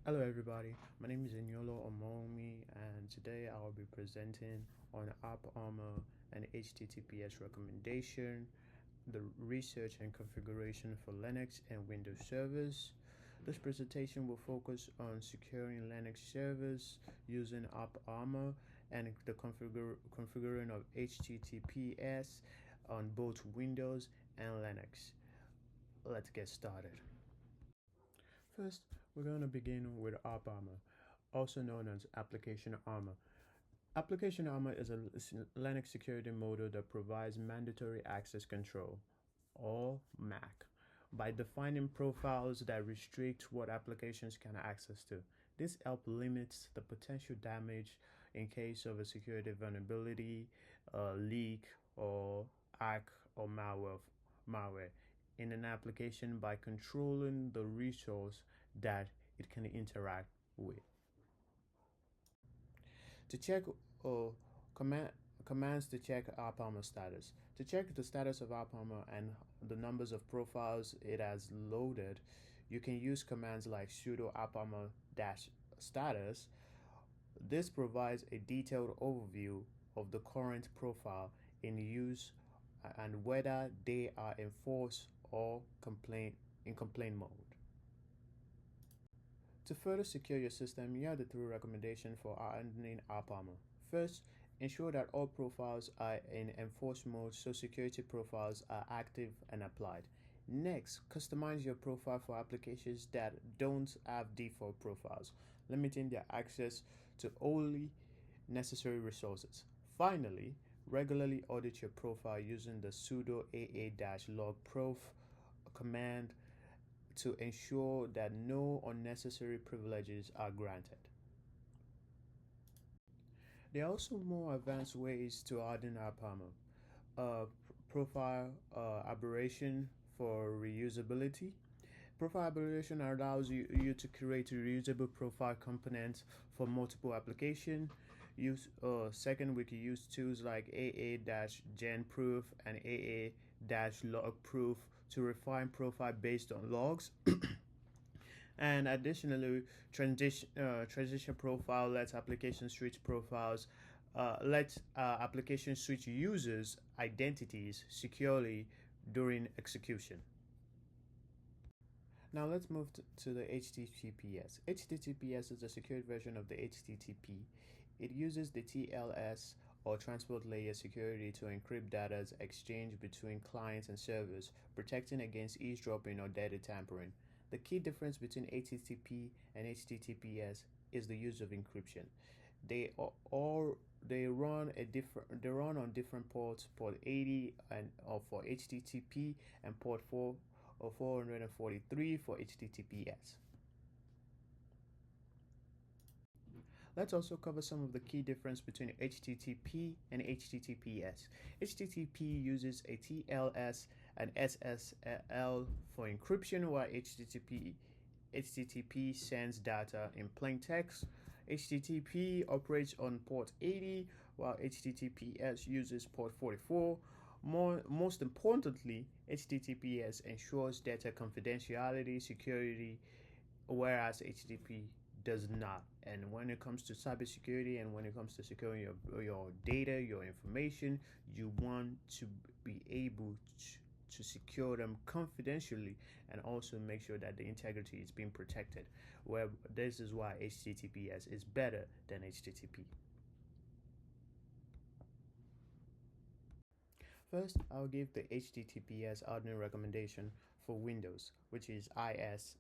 Hello everybody, my name is Eniola Omowumi and today I will be presenting on AppArmor and HTTPS recommendation, the research and configuration for Linux and Windows servers. This presentation will focus on securing Linux servers using AppArmor and the configuring of HTTPS on both Windows and Linux. Let's get started. First, we're going to begin with AppArmor, also known as Application Armor. Application Armor is a Linux security module that provides mandatory access control, or MAC, by defining profiles that restrict what applications can access to. This helps limit the potential damage in case of a security vulnerability, leak, or hack or malware in an application by controlling the resource that it can interact with. To check commands to check AppArmor status. To check the status of AppArmor and the numbers of profiles it has loaded, you can use commands like sudo appamor -status. This provides a detailed overview of the current profile in use and whether they are enforced or in complaint mode. To further secure your system, here are the three recommendations for hardening AppArmor. First, ensure that all profiles are in enforced mode so security profiles are active and applied. Next, customize your profile for applications that don't have default profiles, limiting their access to only necessary resources. Finally, regularly audit your profile using the sudo aa-logprof command to ensure that no unnecessary privileges are granted. There are also more advanced ways to harden AppArmor. Profile aberration for reusability. Profile aberration allows you to create reusable profile components for multiple applications. Second, we can use tools like aa-genproof and aa-logproof to refine profile based on logs. And additionally, transition profile lets applications switch profiles, applications switch users' identities securely during execution. Now let's move to the HTTPS. HTTPS is a secured version of the HTTP. It uses the TLS or transport layer security to encrypt data's exchange between clients and servers, protecting against eavesdropping or data tampering. The key difference between HTTP and HTTPS is the use of encryption. They run on different ports, port 80 for HTTP and port 443 for HTTPS. Let's also cover some of the key difference between HTTP and HTTPS. HTTP uses a TLS and SSL for encryption, while HTTP sends data in plain text. HTTP operates on port 80, while HTTPS uses port 44. Most importantly, HTTPS ensures data confidentiality, security, whereas HTTP does not. And when it comes to cybersecurity and when it comes to securing your data, your information, you want to be able to secure them confidentially and also make sure that the integrity is being protected. Well, this is why HTTPS is better than HTTP. First, I'll give the HTTPS hardening recommendation for Windows, which is IIS.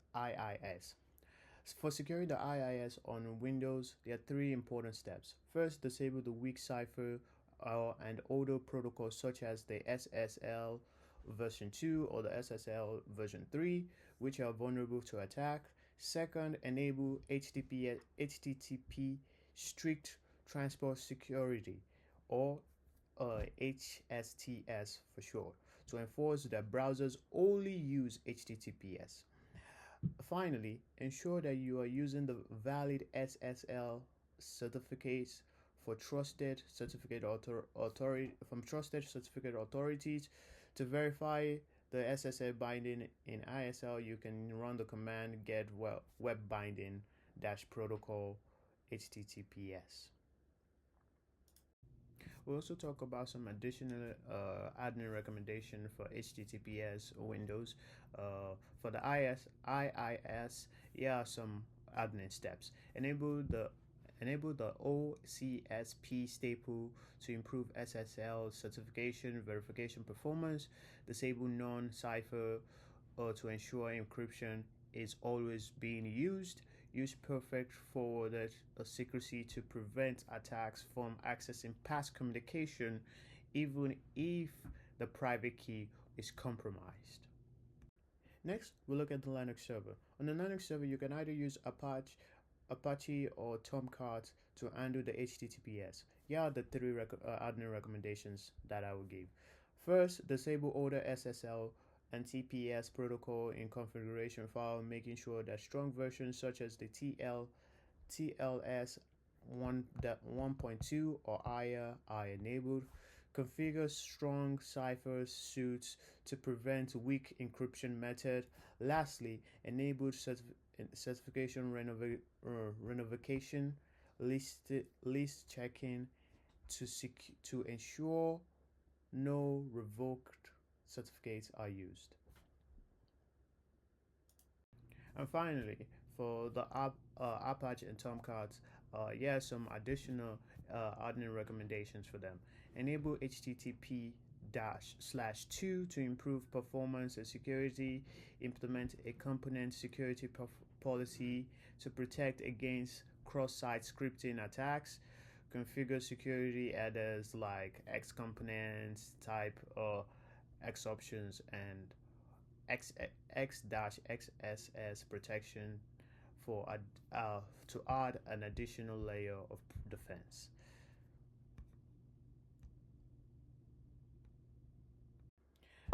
For securing the IIS on Windows, there are three important steps. First, disable the weak cipher and older protocols such as the SSL version 2 or the SSL version 3, which are vulnerable to attack. Second, enable HTTP strict transport security, or HSTS for short, to enforce that browsers only use HTTPS. Finally, ensure that you are using the valid SSL certificates for trusted certificate authorities. To verify the SSL binding in ISL, you can run the command get web binding protocol HTTPS. We'll also talk about some additional admin recommendation for HTTPS Windows. For the IIS, here are some admin steps. Enable the OCSP staple to improve SSL certification verification performance. Disable non-cipher to ensure encryption is always being used. Use Perfect Forward Secrecy to prevent attacks from accessing past communication, even if the private key is compromised. Next, we'll look at the Linux server. On the Linux server, you can either use Apache or Tomcat to handle the HTTPS. Here are the three admin recommendations that I will give. First, disable older SSL and TPS protocol in configuration file, making sure that strong versions such as the TLS 1.2 or higher are enabled. Configure strong cipher suites to prevent weak encryption method. Lastly, enable certification renovation list checking to ensure no revoked certificates are used. And finally, for the Apache and Tomcat, here are some additional admin recommendations for them. Enable HTTP/2 to improve performance and security. Implement a component security policy to protect against cross-site scripting attacks. Configure security headers like X components, type X options, and X-XSS protection to add an additional layer of defense.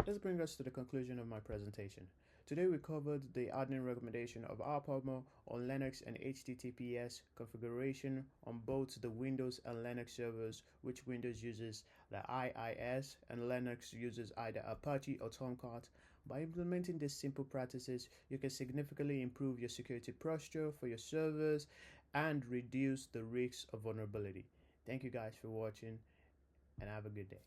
This brings us to the conclusion of my presentation. Today we covered the admin recommendation of AppArmor on Linux and HTTPS configuration on both the Windows and Linux servers, which Windows uses the IIS and Linux uses either Apache or Tomcat. By implementing these simple practices, you can significantly improve your security posture for your servers and reduce the risks of vulnerability. Thank you guys for watching, and have a good day.